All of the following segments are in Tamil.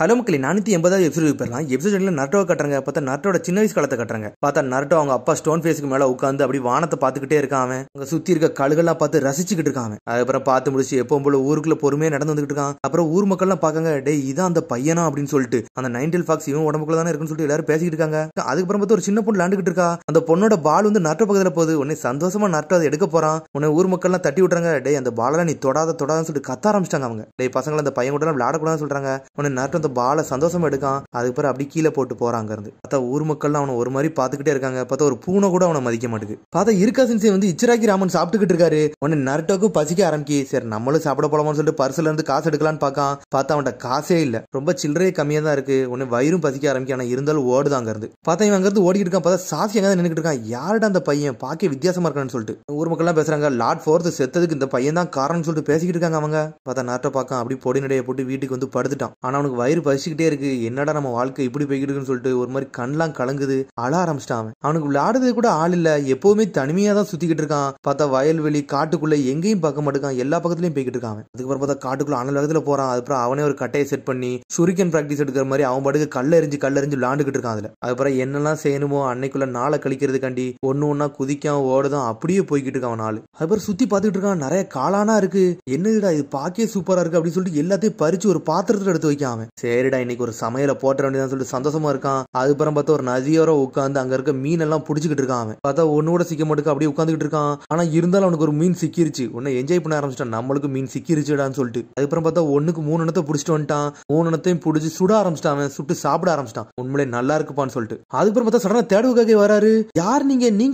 ஹலோ மக்களே 480 எபிசோடு போயிடலாம். எபிசோட்ல நருட்டோவை கட்டுறாங்க. பார்த்தா நருட்டோட சின்ன வயசு காலத்தை கட்டுறாங்க. பார்த்தா நருட்டோ அவங்க அப்பா ஸ்டோன் ஃபேஸ்க்கு மேல உட்காந்து அப்படி வானத்தை பார்த்துக்கிட்டே இருக்கான். அங்க சுத்தி இருக்க கழுகெல்லாம் பார்த்து ரசிச்சுக்கிட்டு இருக்கான். அதுக்கப்புறம் பார்த்து முடிச்சு எப்பவும் போல ஊருக்குள்ள பொறுமையா நடந்து வந்துட்டு இருக்கான். அப்புறம் ஊர் மக்கள் எல்லாம் பாக்காங்க, டே இதான் அந்த பையனா அப்படின்னு சொல்லிட்டு அந்த நைன்டெல் ஃபாக்ஸ் இவன் உடம்புக்குள்ள தானே இருக்குன்னு சொல்லிட்டு எல்லாரும் பேசிக்கிட்டு இருக்காங்க. அதுக்கப்புறம் பார்த்து ஒரு சின்ன பொண்ணு விளாண்டுகிட்டு இருக்கா. அந்த பொண்ணோட பால் வந்து நருட்டோ பக்கத்துல போகுது. உடனே சந்தோஷமா நருட்டோ அதை எடுக்க போறான். உடனே ஊர் மக்கள் எல்லாம் தட்டி விட்டுறாங்க, டே அந்த பாலை நீ தொடாதான்னு சொல்லிட்டு கத்த ஆரம்பிச்சிட்டாங்க. அவங்க டே பசங்களை அந்த பையன் கூட எல்லாம் விளையாடக்கூடாதுன்னு சொல்றாங்க. உடனே நருட்டோ அந்த பாலை சந்தோஷமா எடுக்கான். அதுக்கப்புறம் அப்படி கீழே போட்டு போறாங்க இருந்து. பார்த்தா ஊர் மக்கள் அவனை ஒரு மாதிரி பாத்துக்கிட்டே இருக்காங்க. பார்த்தா ஒரு பூனை கூட அவனை மதிக்க மாட்டேங்குது. பார்த்தா இருக்கா சின்சே வந்து இச்சிராக்கி ராமன் சாப்பிட்டுக்கிட்டு இருக்காரு. உடனே நருட்டோக்கு பசிக்க ஆரம்பிக்கி. சரி நம்மளும் சாப்பிட போலாமான்னு சொல்லிட்டு பர்சுல இருந்து காசு எடுக்கலான்னு பார்க்கான். பார்த்தா அவன்கிட்ட காசே இல்ல, ரொம்ப சில்லறையே கம்மியா தான் இருக்கு. உடனே வயிறும் பசிக்க ஆரம்பிக்க. ஆனா இருந்தாலும் ஓடுதாங்க இருந்து. பார்த்தா இவன் அங்கிருந்து ஓடிக்கிட்டு இருக்கான். பார்த்தா சாசி எங்க நின்னுக்கிட்டு இருக்கான். யாருடா அந்த பையன் பாக்க வித்தியாசமா இருக்கான்னு சொல்லிட்டு ஊர் மக்கள் எல்லாம் பேசுறாங்க. லார்ட் ஃபோர்த் செத்ததுக்கு இந்த பையன் தான் காரணம்னு சொல்லிட்டு பேசிக்கிட்டு இருக்காங்க அவங்க. பார்த்தா நருட்டோ பார்க்க அப்படி பொடி நடைய போட்டு வீட்டுக்கு வந்து படுத்துட்டான். ஆனா அவனுக்கு வயிறு பசிக்கிட்டே இருக்கு. என்னடா நம்ம வாழ்க்கை இப்படி போய்கிட்டு சொல்லிட்டு ஒரு மாதிரி கண்ணெல்லாம் கலங்குது. அழ ஆரம்பிச்சிட்டான். அவனுக்கு விளையாடுறது கூட ஆள் இல்ல, எப்பவுமே தனிமையா தான் சுத்திக்கிட்டு இருக்கான். பார்த்தா வயல்வெளி காட்டுக்குள்ள எங்கேயும் பார்க்க மாட்டேங்கான், எல்லா பக்கத்துலயும் போய்கிட்டு இருக்கான். அதுக்கப்புறம் பார்த்தா காட்டுக்குள்ள அனல் வேகத்துல போறான். அதுக்கப்புறம் அவனே ஒரு கட்டையை செட் பண்ணி சுரிக்கன் பிராக்டிஸ் எடுக்கிற மாதிரி அவன் பாட்டுக்கு கல்லெறிஞ்சு விளையாண்டுகிட்டு இருக்கான். அதுல அதுக்கப்புறம் என்னெல்லாம் செய்யணுமோ அன்னைக்குள்ள நாளை கழிக்கிறதுக்காண்டி ஒண்ணு குதிக்காம ஓடுதான் அப்படியே போய்கிட்டு இருக்கான் நாள். அதுக்கப்புறம் சுத்தி பார்த்துட்டு இருக்கான். நிறைய காளானா இருக்கு. என்னடா இது பாக்கே சூப்பரா இருக்கு அப்படின்னு சொல்லிட்டு எல்லாத்தையும் பறிச்சு ஒரு பாத்திரத்துல எடுத்து வைக்காம, சரிடா இன்னைக்கு ஒரு சமையல போட்ட வேண்டியதான் சொல்லிட்டு சந்தோஷமா இருக்கான். அதுக்கப்புறம் பார்த்தா ஒரு நதியோர உட்காந்து அங்க இருக்க மீன் எல்லாம் புடிச்சுக்கிட்டு இருக்கான். பார்த்தா ஒன்னு கூட சிக்க மாட்டுக்கு அப்படியே உட்காந்துக்கிட்டு இருக்கான். ஆனா இருந்தாலும் அவனுக்கு ஒரு மீன் சிக்கிருச்சு. உன்னை என்ஜாய் பண்ண ஆரம்பிச்சிட்டான். நம்மளுக்கு மீன் சிக்கிருச்சுடான்னு சொல்லிட்டு அதுக்கப்புறம் பார்த்தா ஒண்ணுக்கு 3 எண்ணத்தை புடிச்சிட்டு வந்துட்டான். 3 எண்ணத்தையும் புடிச்சு சுட ஆரம்பிச்சிட்டான். சுட்டு சாப்பிட ஆரம்பிச்சிட்டான். உண்மையிலே நல்லா இருக்குப்பான்னு சொல்லிட்டு அதுக்கப்புறம் பார்த்தா சடனா தேடுவுக்காக வராரு. யார் நீங்க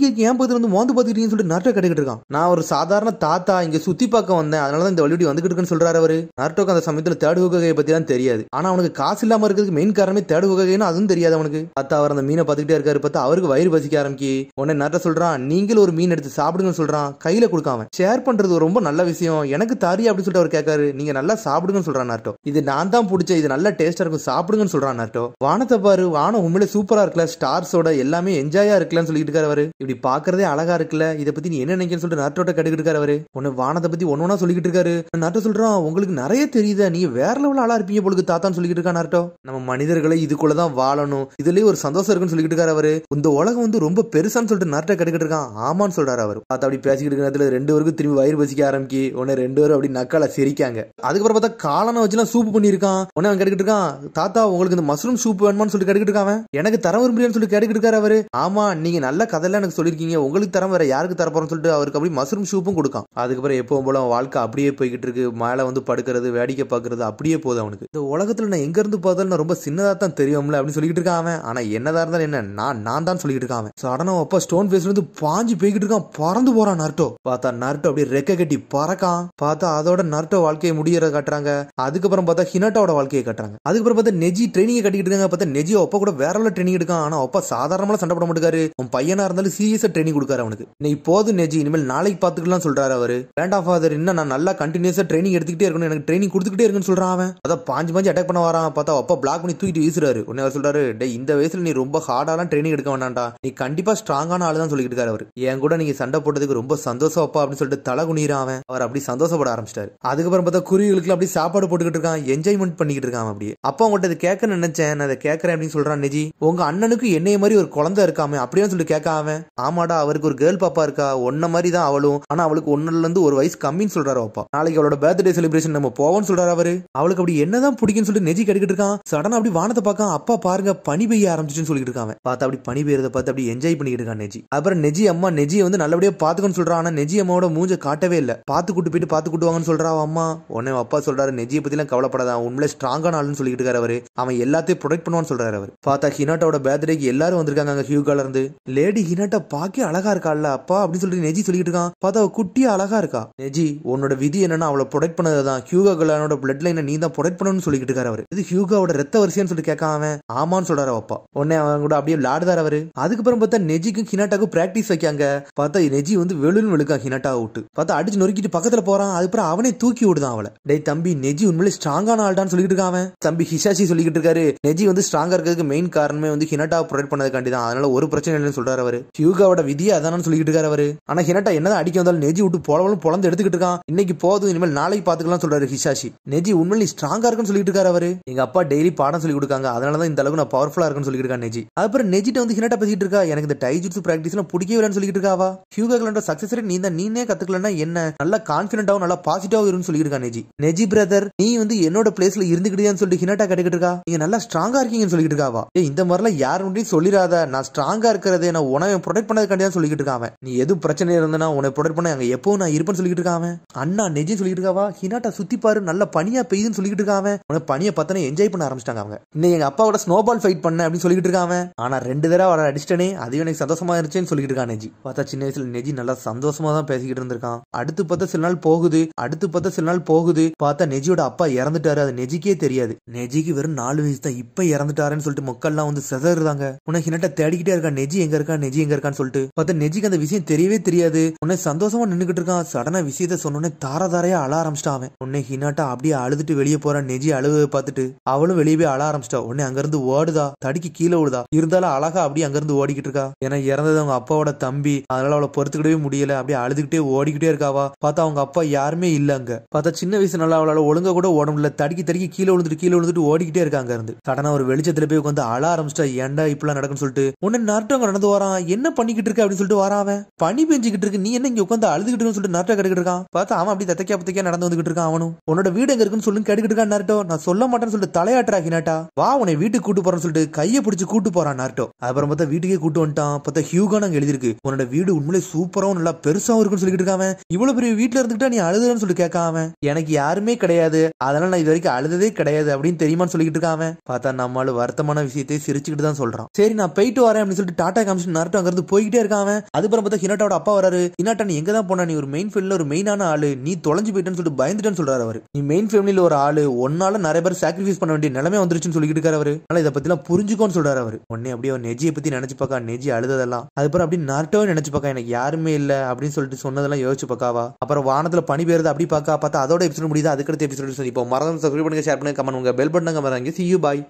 ஏன் பக்கத்துல வந்து மோந்து பாத்துக்கிட்டீங்கன்னு சொல்லிட்டு நருட்டோ கேட்டுக்கிட்டு இருக்கான். நான் ஒரு சாதாரண தாத்தா இங்க சுத்தி பார்க்க வந்தேன், அதனாலதான் இந்த வழிபடி வந்துகிட்டு இருக்குன்னு சொல்றாரு அவரு. நருட்டோக்கு அந்த சமயத்துல தேடுவுக்காக பத்தி தான் தெரியாது. ஆனா அவனுக்கு காசு இல்லாம இருக்கிறதுக்கு மெயின் காரணமே தேடுவுக்காகன்னு அதுவும் தெரியாது அவனுக்கு. பார்த்தா அவர் அந்த மீனை பார்த்துக்கிட்டே இருக்காரு. பார்த்தா அவருக்கு வயிறு பசிக்க ஆரம்பிக்கி. உடனே நருட்டோ சொல்றான், நீங்களும் ஒரு மீன் எடுத்து சாப்பிடுங்கன்னு சொல்றான். கையில கொடுக்காம ஷேர் பண்றது ரொம்ப நல்ல விஷயம், எனக்கு தாரி அப்படின்னு சொல்லிட்டு அவர் கேட்காரு. நீங்க நல்லா சாப்பிடுங்கன்னு சொல்றான் நருட்டோ. இது நான் தான் பிடிச்ச, இது நல்ல டேஸ்டா இருக்கும், சாப்பிடுங்கன்னு சொல்றான் நருட்டோ. வானத்தை பாரு, வானம் உண்மையிலே சூப்பரா இருக்குல்ல, ஸ்டார்ஸோட எல்லாமே என்ஜாயா இருக்குல்லன்னு சொல்லிட்டு இருக்காரு அவரு. இப்படி பாக்குறதே அழகா இருக்குல்ல, இதை பத்தி நீ என்ன நினைக்கிறேன்னு சொல்லிட்டு நருட்டோட்ட கேட்டுக்கிட்டு இருக்காரு அவரு. உன்ன வானத்தை பத்தி ஒன்னொன்னா சொல்லிக்கிட்டு இருக்காரு. நருட்டோ சொல்றான், உங்களுக்கு நிறைய தெரியுதா, நீங்க வேற லெவல்ல ஆளா இருப்பீங்க பொழுது தாத்தான்னு சொல்லிக்கிட்டு இருக்கா நருட்டோ. நம்ம மனிதர்களை இதுக்குள்ளதான் வாழணும், இதுலயே ஒரு சந்தோஷம் இருக்குன்னு சொல்லிட்டு இருக்காரு அவரு. இந்த உலகம் வந்து ரொம்ப பெருசான்னு சொல்லிட்டு நருட்டோ கேட்டுக்கிட்டு இருக்கான். ஆமான்னு சொல்றாரு அவரு. பார்த்தா அப்படி பேசிக்கிட்டு இருக்கிறதுல 2 பேருக்கு திரும்பி வயிறு பசிக்க ஆரம்பிக்கி. உடனே 2 பேரும் அப்படி நக்கால சிரிக்காங்க. அதுக்கப்புறம் பார்த்தா காளான வச்சுலாம் சூப் பண்ணிருக்கான். உடனே அவன் கேட்டுக்கிட்டு இருக்கான், தாத்தா உங்களுக்கு இந்த மஷ்ரூம் சூப் வேணுமான்னு சொல்லிட்டு கேட்டுக்கிட்டு இருக்கான். எனக்கு தர விரும்புறியான்னு சொல்லி கேட்டுக்கிட்டு இருக்காரு அவரு. ஆமா நீங்க நல்ல கதையெல்லாம் எனக்கு சொல்லிருக்கீங்க, உங்களுக்கு தரம் வேற யாருக்கு தர போறோம்னு சொல்லிட்டு அவருக்கு அப்படி மஷ்ரூம் சூப்பும் கொடுக்கான். அதுக்கப்புறம் எப்பவும் போல வாழ்க்கை அப்படியே போய்கிட்டு இருக்கு. மேல வந்து படுக்கிறது, வேடிக்கை பாக்குறது அப்படியே போகுது அவனுக்கு. இந்த உலகத்துல நான் எங்க இருந்து பார்த்தாலும் நான் ரொம்ப சின்னதா தான் தெரியும்ல அப்படின்னு சொல்லிட்டு இருக்கான் அவன். ஆனா என்னதா இருந்தாலும் என்ன நான் தான் சொல்லிட்டு இருக்கான். சடனா அப்பா ஸ்டோன் ஃபேஸ்ல இருந்து பாஞ்சு போய்கிட்டு இருக்கான். பறந்து போறான் நருட்டோ. பார்த்தா நருட்டோ அப்படியே ரெக்க கட்டி பறக்கான். பார்த்தா அதோட நருட்டோ வாழ்க்கையை முடியற காட்டுறாங்க. அதுக்கப்புறம் பார்த்தா ஹினட்டாவோட வாழ்க்கையை காட்டுறாங்க. அதுக்கப்புறம் பார்த்தா நெஜி ட்ரைனிங் கட்டிக்கிட்டு இருக்காங்க. பார்த்தா நெஜி அப்பா கூட வேற லெவல்ல ட்ரைனிங் எடுக்கான். ஆனா அப்பா சாதாரணமா சண்டை போட மாட்டாரு. உன் பையனா இருந்தாலும் சீரியஸா ட்ரைனிங் கொடுக்காரு அவனுக்கு. நீ இப்போது நெஜி இனிமேல் நாளைக்கு பாத்துக்கலாம் சொல்றாரு அவரு. வேண்டாம் ஃபாதர், இன்னும் நான் நல்லா கண்டினியூஸா ட்ரைனிங் எடுத்துக்கிட்டே இருக்கணும், எனக்கு ட்ரைனிங் கொடுத்துக்கிட்டே இருக்குன்னு சொல்றான் அவன். அதான் பாஞ்சு அட்டாக் பண்ண வரான். பார்த்தா அப்பா பிளாக் பண்ணி தூக்கிட்டு வீசுறாரு. உடனே அவர் சொல்றாரு, டே இந்த வயசுல நீ ரொம்ப ஹார்டாலாம் ட்ரைனிங் எடுக்க வேண்டாம்டா, நீ கண்டிப்பா ஸ்ட்ராங்கான ஆளு தான் சொல்லிட்டு இருக்காரு அவரு. என் கூட நீங்க சண்டை போட்டதுக்கு ரொம்ப சந்தோஷம் அப்பா அப்படின்னு சொல்லிட்டு தலை குனிறான் அவன். அவர் அப்படி சந்தோஷப்பட ஆரம்பிச்சிட்டாரு. அதுக்கப்புறம் பார்த்தா குருவிகளுக்கு அப்படி சாப்பாடு போட்டுக்கிட்டு இருக்கான், என்ஜாய்மெண்ட் பண்ணிக்கிட்டு இருக்கான். அப்படியே அப்பா உங்கள்கிட்ட இதை கேட்க நினைச்சேன், நான் அதை கேட்கறேன் அப்படின்னு சொல்றான் நெஜி. உங்க அண்ணனுக்கு என்னைய மாதிரி ஒரு குழந்தை இருக்காம அப்படியே சொல்லிட்டு கேட்காம, ஆமாடா அவருக்கு ஒரு கேர்ள் பாப்பா இருக்கா, ஒன்ன மாதிரி தான் அவளும், ஆனா அவளுக்கு 1 இருந்து 1 வயசு கம்மின்னு சொல்றாரு அப்பா. நாளைக்கு அவளோட பர்த்டே செலிப்ரேஷன் நம்ம போவோம்னு சொல்றாரு அவரு. அவளுக்கு அப்படி என்னதான் பிடிக்குன்னு சொல்லிட்டு நெஜி கேட்டுக்கிட்டு இருக்கான். சடனா அப்படி வானத்தை பார்க்க, அப்பா பாருங்க பனி பெய்ய ஆரம்பிச்சுன்னு சொல்லிட்டு இருக்காங்க. பார்த்தா அப்படி பனி பெய்யறத பார்த்து அப்படி என்ஜாய் பண்ணிக்கிட்டு இருக்கான் நெஜி. அப்புறம் நெஜி அம்மா நெஜியை வந்து நல்லபடியா பாத்துக்கன்னு சொல்றான். ஆனா நெஜி அம்மாவோட மூஞ்ச காட்டவே இல்ல. பாத்து கூட்டு வாங்கன்னு சொல்றா அம்மா. உடனே அப்பா சொல்றாரு, நெஜியை பத்தி எல்லாம் கவலைப்படாத, உண்மையிலே ஸ்ட்ராங்கான ஆளுன்னு சொல்லிட்டு இருக்காரு அவரு. அவன் எல்லாத்தையும் ப்ரொடெக்ட் பண்ணுவான்னு சொல்றாரு அவரு. பார்த்தா ஹினாட்டாவோட பர்த்டேக்கு எல்லாரும் வந்திருக்காங்க அங்க ஹியூகால இருந்து. லேடி ஹினாட்டா பாக்கே அழகா இருக்காள்ல அப்பா அப்படின்னு சொல்லிட்டு நெஜி சொல்லிட்டு இருக்கான். பார்த்தா அவ குட்டியா அழகா இருக்கா. நெஜி உன்னோட விதி என்னன்னா அவளை ப்ரொடெக்ட் பண்ணதான், ஹியூகா கல்யாணோட பிளட் லைனை நீ தான் ப்ரொடெக்ட் பண்ணணும்னு சொல்லிட்டு இருக்காரு அவரு. இது ஹியூகாவோட ரத்த வரிசைன்னு சொல்லிட்டு கேட்காம ஆமான்னு சொல்றாரு அப்பா. உடனே அவங்க கூட அப்படியே விளையாடுதாரு அவரு. அதுக்கப்புறம் பார்த்தா நெஜிக்கும் ஹினாட்டாக்கும் பிராக்டிஸ் வைக்காங்க. பார்த்தா நெஜி வந்து வெளுன்னு வெளுக்கா ஹினாட்டாவை விட்டு. பார்த்தா அடிச்சு நொறுக்கிட்டு பக்கத்துல போறான். அதுக்கப்புறம் அவனே தூக்கி விடுதான் அவளை. டேய் தம்பி, நெஜி உண்மையிலே ஸ்ட்ராங்கான ஆள்டான்னு சொல்லிட்டு இருக்கான். தம்பி ஹிஷாஷி சொல்லிட்டு இருக்காரு, நெஜி வந்து ஸ்ட்ராங்கா இருக்கிறதுக்கு மெயின் காரணமே வந்து ஹினாட்டாவை ப்ரொடெக்ட் பண்ணதுக்காண்டி தான், அதனால ஒரு பிரச்சனை இல்லைன்னு சொல்றாரு அவரு. ஹியூகாவோட விதியை அதானு சொல்லிட்டு இருக்காரு அவரு. ஆனா ஹினாட்டா என்னதான் அடிக்க வந்தாலும் நெஜி விட்டு பொழந்து எடுத்துக்கிட்டு இருக்கான். இன்னைக்கு போதும், இனிமேல் நாளைக்கு பாத்துக்கலாம் சொல்றாரு ஹிஷாஷி. நெஜி உண்மையிலே ஸ்ட்ராங்கா இருக்குன்னு சொல்லிட்டு இருக்காரு அவரு. எங்க அப்பா டெய்லி பாடம் சொல்லி கொடுக்காங்க, அதனாலதான் இந்த அளவுக்கு நான் பவர்ஃபுல்லா இருக்குன்னு சொல்லிட்டு இருக்கா நெஜி. அப்புறம் நெஜிட்ட வந்து ஹினாட்டா பேசிட்டு இருக்கா, எனக்கு இந்த டைஜுட்சு பிராக்டிஸ் எல்லாம் பிடிக்கவே இல்லைன்னு சொல்லிட்டு இருக்காவா. ஹியூகோ கிளாண்டோட சக்சஸரே நீனே கத்துக்கலன்னா என்ன, நல்லா கான்பிடென்ட்டாவும் நல்லா பாசிட்டிவாவும் இருக்குன்னு சொல்லிட்டு இருக்கா நெஜி. நெஜி பிரதர், நீ வந்து என்னோட பிளேஸ்ல இருந்துக்கிட்டேன்னு சொல்லிட்டு ஹினாட்டா கேட்டுக்கிட்டு இருக்கா. நீங்க நல்லா ஸ்ட்ராங்கா இருக்கீங்கன்னு சொல்லிட்டு இருக்காவா. இந்த மாதிரிலாம் யாரும் சொல்லிடாத, நான் ஸ்ட்ராங்கா இருக்கிறதே நான் உனவை ப்ரொடெக்ட் பண்ணதுக்காண்டியா சொல்லிட்டு இருக்கான். நீ எது பிரச்சனை இருந்தா உன்னை ப்ரொடெக்ட் பண்ண அங்க எப்பவும் நான் இருப்பேன்னு சொல்லிட்டு இருக்கான். அண்ணா நெஜி சொல்லிட்டு இருக்காவா, ஹினாட்டா சுத்தி பாரு நல்ல பனியா பெய்யுதுன்னு சொல்லிட்டு இருக்கான். உனக்கு பனியை பத்தனை என்ஜாய் பண்ண ஆரம்பிச்சிட்டாங்க அவங்க. இன்னும் எங்க அப்பாவோட ஸ்னோபால் ஃபைட் பண்ண அப்படின்னு சொல்லிட்டு இருக்கான். ஆனா 2 தடவை அவரை அடிச்சிட்டனே, அதுவே எனக்கு சந்தோஷமா இருந்துச்சுன்னு சொல்லிட்டு இருக்கான் நெஜி. பார்த்தா சின்ன வயசுல நெஜி நல்லா சந்தோஷமா தான் பேசிக்கிட்டு இருந்திருக்கான். அடுத்து பார்த்தா சில நாள் போகுது, பார்த்தா நெஜியோட அப்பா இறந்துட்டாரு, அது நெஜிக்கே தெரியாது. நெஜிக்கு வெறும் 4 வயசு தான், இப்ப இறந்துட்டாருன்னு சொல்லிட்டு மக்கள்லாம் வந்து செதறாங்க. உன்னை ஹினாட்டா தேடிக்கிட்டே இருக்கா, நெஜி எங்க இருக்கான்னு சொல்லிட்டு. பார்த்தா நெஜிக்கு அந்த விஷயம் தெரியவே தெரியாது. உன்னை சந்தோஷமா நின்னுகிட்டு இருக்கான். சடனா விஷயத்த சொன்னோன்னே தாரையா அழ ஆரம்பிச்சிட்டான். உன்னை ஹினாட்டா அப்படியே அழுதுட்டு வெளியே போறான். நெஜி அழுவதை பார்த்துட்டு அவளும் வெளியே போய் அழ ஆரம்பிச்சிட்டா. உடனே அங்கிருந்து ஓடுதா, தடிக்கு கீழே விழுதா, இருந்தாலும் அழகா அப்படியே அங்கிருந்து ஓடிக்கிட்டு இருக்கா. ஏன்னா இறந்தது அவங்க அப்பாவோட தம்பி, அதனால அவளை பொறுத்துக்கிட்டவே முடியல. அப்படியே அழுதுகிட்டே ஓடிக்கிட்டே இருக்காவா. பார்த்தா அவங்க அப்பா யாருமே இல்ல அங்க. பார்த்தா சின்ன வயசு நல்லா அவளால ஒழுங்கா கூட ஓட முடியல, தடிக்கி கீழே விழுந்துட்டு ஓடிக்கிட்டே இருக்காங்க. இருந்து சடனா ஒரு வெளிச்சத்துல போய் உட்காந்து அழ ஆரம்பிச்சிட்டா. ஏன்டா இப்பெல்லாம் நடக்குன்னு சொல்லிட்டு. உடனே நருட்டோ நடந்து வரான். என்ன பண்ணிக்கிட்டு இருக்க அப்படின்னு சொல்லிட்டு வராவன். பனி பெஞ்சிக்கிட்டு இருக்கு, நீ என்ன இங்க உட்காந்து அழுதுகிட்டு சொல்லிட்டு நருட்டோ கேட்டுக்கிட்டு இருக்கான். பார்த்தா அவன் அப்படி தத்தைக்கா நடந்து வந்துகிட்டு இருக்கான். அவனும் உன்னோட வீடு எங்க இருக்குன்னு சொல்லி கேட்டுக்கிட்டு இருக்கான். நருட்டோ நான் சொல்ல மாட்டேன்னு சொல்லிட்டு தலையாட்டுறா ஹினாட்டா. வா உன்னை வீட்டுக்கு கூட்டு போறேன்னு சொல்லிட்டு கையை பிடிச்சு கூட்டு போறான் நருட்டோ. அப்புறம் பார்த்தா வீட்டுக்கே கூட்டு வந்துட்டான். பார்த்தா ஹியூகோ அங்க எழுதிருக்கு, உன்னோட வீடு உண்மையிலே சூப்பராவும் நல்லா பெருசாவும் இருக்குன்னு சொல்லிட்டு இருக்கான். இவ்வளவு பெரிய வீட்டுல இருந்துகிட்டா நீ அழுதுன்னு சொல்லிட்டு கேட்காம, எனக்கு யாருமே கிடையாது, அதனால நான் இது வரைக்கும் அழுததே கிடையாது அப்படின்னு தெரியுமான்னு சொல்லிட்டு இருக்கான். பார்த்தா நம்மளால வருத்தமான விஷயத்தை சிரிச்சுக்கிட்டு தான் சொல்றான். சரி நான் போயிட்டு வரேன் அப்படின்னு சொல்லிட்டு டாடா காமிச்சு நருட்டோ அங்க இருந்து போய்கிட்டே இருக்கான். அதுக்கப்புறம் பார்த்தா ஹினாட்டாவோட அப்பா வராரு. ஹினாட்டா நீ எங்க தான் போனா, நீ ஒரு மெயின் ஃபீல்ட்ல ஒரு மெயினான ஆளு, நீ தொலைஞ்சு போயிட்டேன்னு சொல்லிட்டு பயந்துட்டேன்னு சொல்றாரு அவரு. நீ மெயின் ஃபேமிலியில ஒரு ஆளு, ஒன்னால நிறைய பேர் சாக்ரிஃபைஸ் பண்ண வேண்டிய நிலைமை வந்துருச்சுன்னு சொல்லிட்டு இருக்காரு அவரு. அதனால இதை பத்தி எல்லாம் புரிஞ்சுக்கோன்னு சொல்றாரு அவரு. உடனே அப்படியே நெஜியை பத்தி நினைச்சு பார்க்கா, நெஜி அழுததெல்லாம். அதுக்கப்புறம் அப்படி நருட்டோவை நினைச்சு பார்க்கா, எனக்கு யாருமே இல்ல அப்படின்னு சொல்லிட்டு சொன்னதெல்லாம் யோசிச்சு பார்க்காவா. அப்புறம் வானத்துல பனி பெய்யுறது அப்படி பார்த்தா அதோட எபிசோட் முடியுது. அதுக்கடுத்த எபிசோட் இப்போ மறந்து சப்ஸ்கிரைப் பண்ணுங்க, ஷேர் பண்ணுங்க, கமெண்ட் பண்ணுங்க, பெல் பட்டனை. see you, bye.